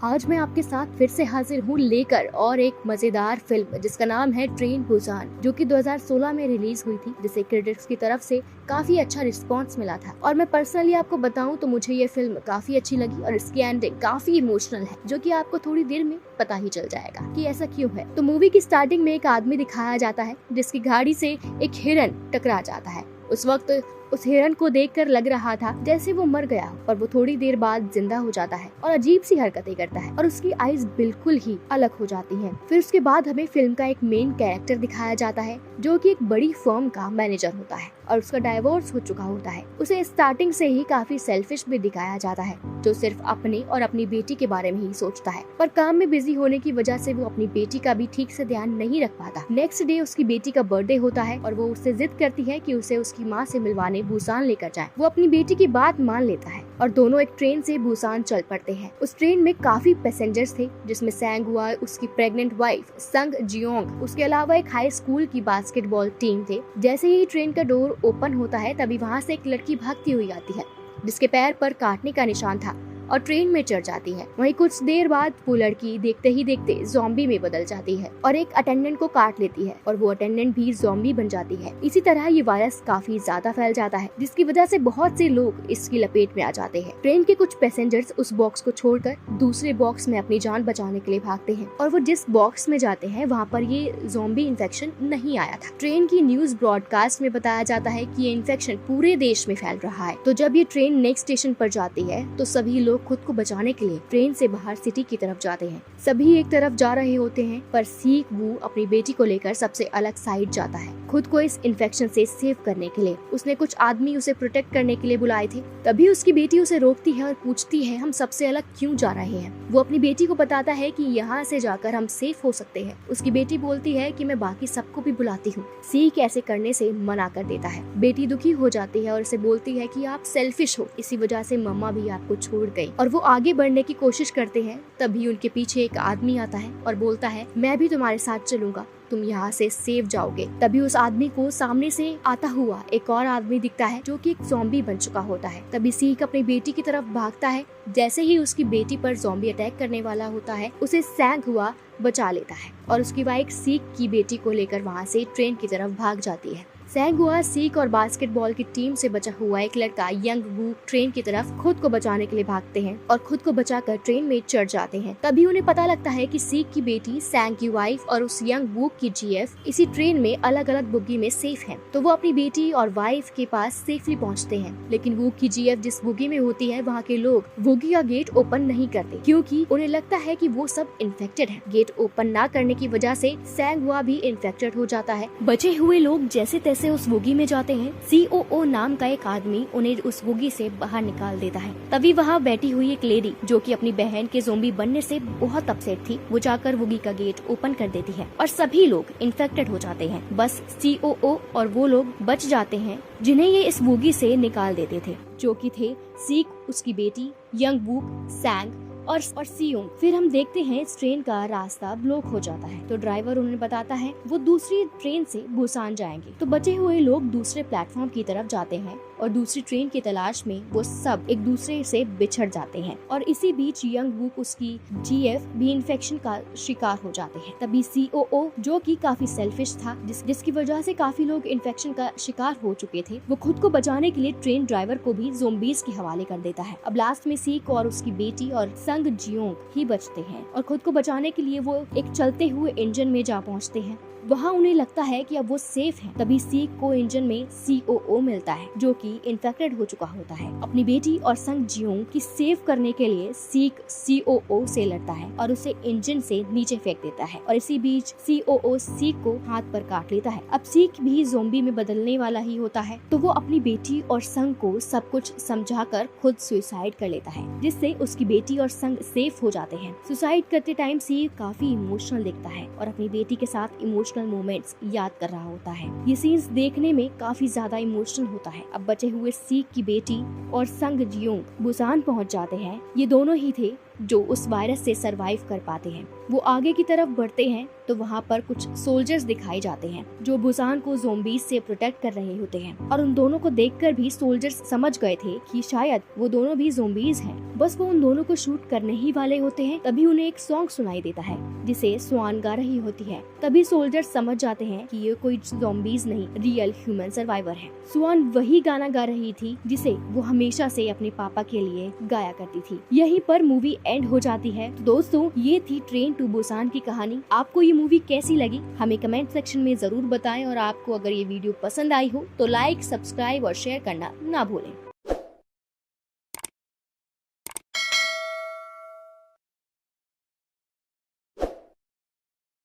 आज मैं आपके साथ फिर से हाजिर हूँ लेकर और एक मजेदार फिल्म जिसका नाम है ट्रेन बुसान, जो कि 2016 में रिलीज हुई थी, जिसे क्रिटिक्स की तरफ से काफी अच्छा रिस्पांस मिला था। और मैं पर्सनली आपको बताऊं तो मुझे ये फिल्म काफी अच्छी लगी और इसकी एंडिंग काफी इमोशनल है, जो कि आपको थोड़ी देर में पता ही चल जाएगा कि ऐसा क्यों है। तो मूवी की स्टार्टिंग में एक आदमी दिखाया जाता है जिसकी गाड़ी से एक हिरन टकरा जाता है। उस वक्त उस हिरन को देखकर लग रहा था जैसे वो मर गया हो, पर वो थोड़ी देर बाद जिंदा हो जाता है और अजीब सी हरकतें करता है और उसकी आईज बिल्कुल ही अलग हो जाती हैं। फिर उसके बाद हमें फिल्म का एक मेन कैरेक्टर दिखाया जाता है जो कि एक बड़ी फर्म का मैनेजर होता है और उसका डाइवोर्स हो चुका होता है। उसे स्टार्टिंग से ही काफी सेल्फिश भी दिखाया जाता है, जो सिर्फ अपने और अपनी बेटी के बारे में ही सोचता है, पर काम में बिजी होने की वजह से वो अपनी बेटी का भी ठीक से ध्यान नहीं रख पाता। नेक्स्ट डे उसकी बेटी का बर्थडे होता है और वो उससे जिद करती है कि उसे उसकी माँ से मिलवाने बुसान लेकर जाए। वो अपनी बेटी की बात मान लेता है और दोनों एक ट्रेन से बुसान चल पड़ते हैं। उस ट्रेन में काफी पैसेंजर्स थे, जिसमें सैंग हुआ, उसकी प्रेग्नेंट वाइफ संग जियोंग, उसके अलावा एक हाई स्कूल की बास्केटबॉल टीम थे। जैसे ही ट्रेन का डोर ओपन होता है तभी वहाँ से एक लड़की भागती हुई आती है जिसके पैर पर काटने का निशान था और ट्रेन में चढ़ जाती है। वहीं कुछ देर बाद वो लड़की देखते ही देखते ज़ॉम्बी में बदल जाती है और एक अटेंडेंट को काट लेती है और वो अटेंडेंट भी ज़ॉम्बी बन जाती है। इसी तरह ये वायरस काफी ज्यादा फैल जाता है, जिसकी वजह से बहुत से लोग इसकी लपेट में आ जाते हैं। ट्रेन के कुछ पैसेंजर्स उस बॉक्स को छोड़कर दूसरे बॉक्स में अपनी जान बचाने के लिए भागते हैं और वो जिस बॉक्स में जाते हैं वहाँ पर ये ज़ॉम्बी इन्फेक्शन नहीं आया था। ट्रेन की न्यूज ब्रॉडकास्ट में बताया जाता है कि ये इन्फेक्शन पूरे देश में फैल रहा है। तो जब ये ट्रेन नेक्स्ट स्टेशन पर जाती है तो सभी लोग खुद को बचाने के लिए ट्रेन से बाहर सिटी की तरफ जाते हैं। सभी एक तरफ जा रहे होते हैं, पर सीक वू अपनी बेटी को लेकर सबसे अलग साइड जाता है, खुद को इस इन्फेक्शन से सेव करने के लिए। उसने कुछ आदमी उसे प्रोटेक्ट करने के लिए बुलाए थे। तभी उसकी बेटी उसे रोकती है और पूछती है हम सबसे अलग क्यों जा रहे हैं। वो अपनी बेटी को बताता है कि यहाँ से जाकर हम सेफ हो सकते हैं। उसकी बेटी बोलती है कि मैं बाकी सबको भी बुलाती हूँ। सीक ऐसे करने से मना कर देता है। बेटी दुखी हो जाती है और उसे बोलती है कि आप सेल्फिश हो, इसी वजह से मम्मा भी आपको छोड़ गई। और वो आगे बढ़ने की कोशिश करते हैं। तभी उनके पीछे एक आदमी आता है और बोलता है मैं भी तुम्हारे साथ चलूंगा, तुम यहाँ से सेव जाओगे। तभी उस आदमी को सामने से आता हुआ एक और आदमी दिखता है जो कि एक ज़ॉम्बी बन चुका होता है। तभी सीक अपनी बेटी की तरफ भागता है। जैसे ही उसकी बेटी पर ज़ॉम्बी अटैक करने वाला होता है, उसे सैंग हुआ बचा लेता है और उसकी बाइक सीक की बेटी को लेकर वहाँ से ट्रेन की तरफ भाग जाती है। सैंग हुआ, सीक और बास्केटबॉल की टीम से बचा हुआ एक लड़का यंग वू ट्रेन की तरफ खुद को बचाने के लिए भागते हैं और खुद को बचाकर ट्रेन में चढ़ जाते हैं। तभी उन्हें पता लगता है कि सीक की बेटी, सैंग की वाइफ और उस यंग वू की जीएफ इसी ट्रेन में अलग अलग बुग्गी में सेफ हैं। तो वो अपनी बेटी और वाइफ के पास सेफली पहुंचते हैं। लेकिन वू की जीएफ जिस बुग्गी में होती है वहाँ के लोग बुग्गी का गेट ओपन नहीं करते, क्योंकि उन्हें लगता है कि वो सब इन्फेक्टेड है। गेट ओपन न करने की वजह से सैंग हुआ भी इन्फेक्टेड हो जाता है। बचे हुए लोग जैसे तैसे उस वुगी में जाते हैं। COO नाम का एक आदमी उन्हें उस वुगी से बाहर निकाल देता है। तभी वहाँ बैठी हुई एक लेडी जो कि अपनी बहन के ज़ॉम्बी बनने से बहुत अपसेट थी, वो जाकर वुगी का गेट ओपन कर देती है और सभी लोग इन्फेक्टेड हो जाते हैं। बस COO और वो लोग बच जाते हैं जिन्हें ये इस वुगी से निकाल देते थे, जो कि थे सीक, उसकी बेटी, यंग वूक, सैंग और सियोंग। फिर हम देखते हैं इस ट्रेन का रास्ता ब्लॉक हो जाता है, तो ड्राइवर उन्हें बताता है वो दूसरी ट्रेन से बुसान जाएंगे। तो बचे हुए लोग दूसरे प्लेटफॉर्म की तरफ जाते हैं और दूसरी ट्रेन की तलाश में वो सब एक दूसरे से बिछड़ जाते हैं। और इसी बीच यंग वूक, उसकी जीएफ भी इन्फेक्शन का शिकार हो जाते हैं। तभी COO, जो कि काफी सेल्फिश था, जिसकी वजह से काफी लोग इन्फेक्शन का शिकार हो चुके थे, वो खुद को बचाने के लिए ट्रेन ड्राइवर को भी ज़ॉम्बीज के हवाले कर देता है। अब लास्ट में सीक और उसकी बेटी और संग जियोंग ही बचते हैं और खुद को बचाने के लिए वो एक चलते हुए इंजन में जा पहुंचते हैं। वहाँ उन्हें लगता है कि अब वो सेफ हैं। तभी सीक को इंजन में COO मिलता है, जो कि इन्फेक्टेड हो चुका होता है। अपनी बेटी और संग जियोंग की सेव करने के लिए सीक COO से लड़ता है और उसे इंजन से नीचे फेंक देता है और इसी बीच COO सीक को हाथ पर काट लेता है। अब सीक भी ज़ॉम्बी में बदलने वाला ही होता है, तो वो अपनी बेटी और संग को सब कुछ समझाकर खुद सुसाइड कर लेता है, जिससे उसकी बेटी और संग सेफ हो जाते हैं। सुसाइड करते टाइम सीक काफी इमोशनल दिखता है और अपनी बेटी के साथ इमोशनल मोमेंट्स याद कर रहा होता है। ये सीन्स देखने में काफी ज्यादा इमोशनल होता है। अब बचे हुए सीक की बेटी और संग जियोंग बुसान पहुंच जाते हैं। ये दोनों ही थे जो उस वायरस से सरवाइव कर पाते हैं। वो आगे की तरफ बढ़ते हैं तो वहाँ पर कुछ सोल्जर्स दिखाए जाते हैं जो बुसान को ज़ोंबीज से प्रोटेक्ट कर रहे होते हैं, और उन दोनों को देखकर भी सोल्जर्स समझ गए थे कि शायद वो दोनों भी ज़ोंबीज हैं। बस वो उन दोनों को शूट करने ही वाले होते हैं, तभी उन्हें एक सॉन्ग सुनाई देता है जिसे स्वान गा रही होती है। तभी सोल्जर्स समझ जाते हैं कि ये कोई ज़ोंबीज नहीं, रियल ह्यूमन सर्वाइवर है। स्वान वही गाना गा रही थी जिसे वो हमेशा से अपने पापा के लिए गाया करती थी। यहीं पर मूवी एंड हो जाती है। तो दोस्तों, ये थी ट्रेन टू बुसान की कहानी। आपको ये मूवी कैसी लगी हमें कमेंट सेक्शन में जरूर बताएं, और आपको अगर ये वीडियो पसंद आई हो तो लाइक, सब्सक्राइब और शेयर करना ना भूलें।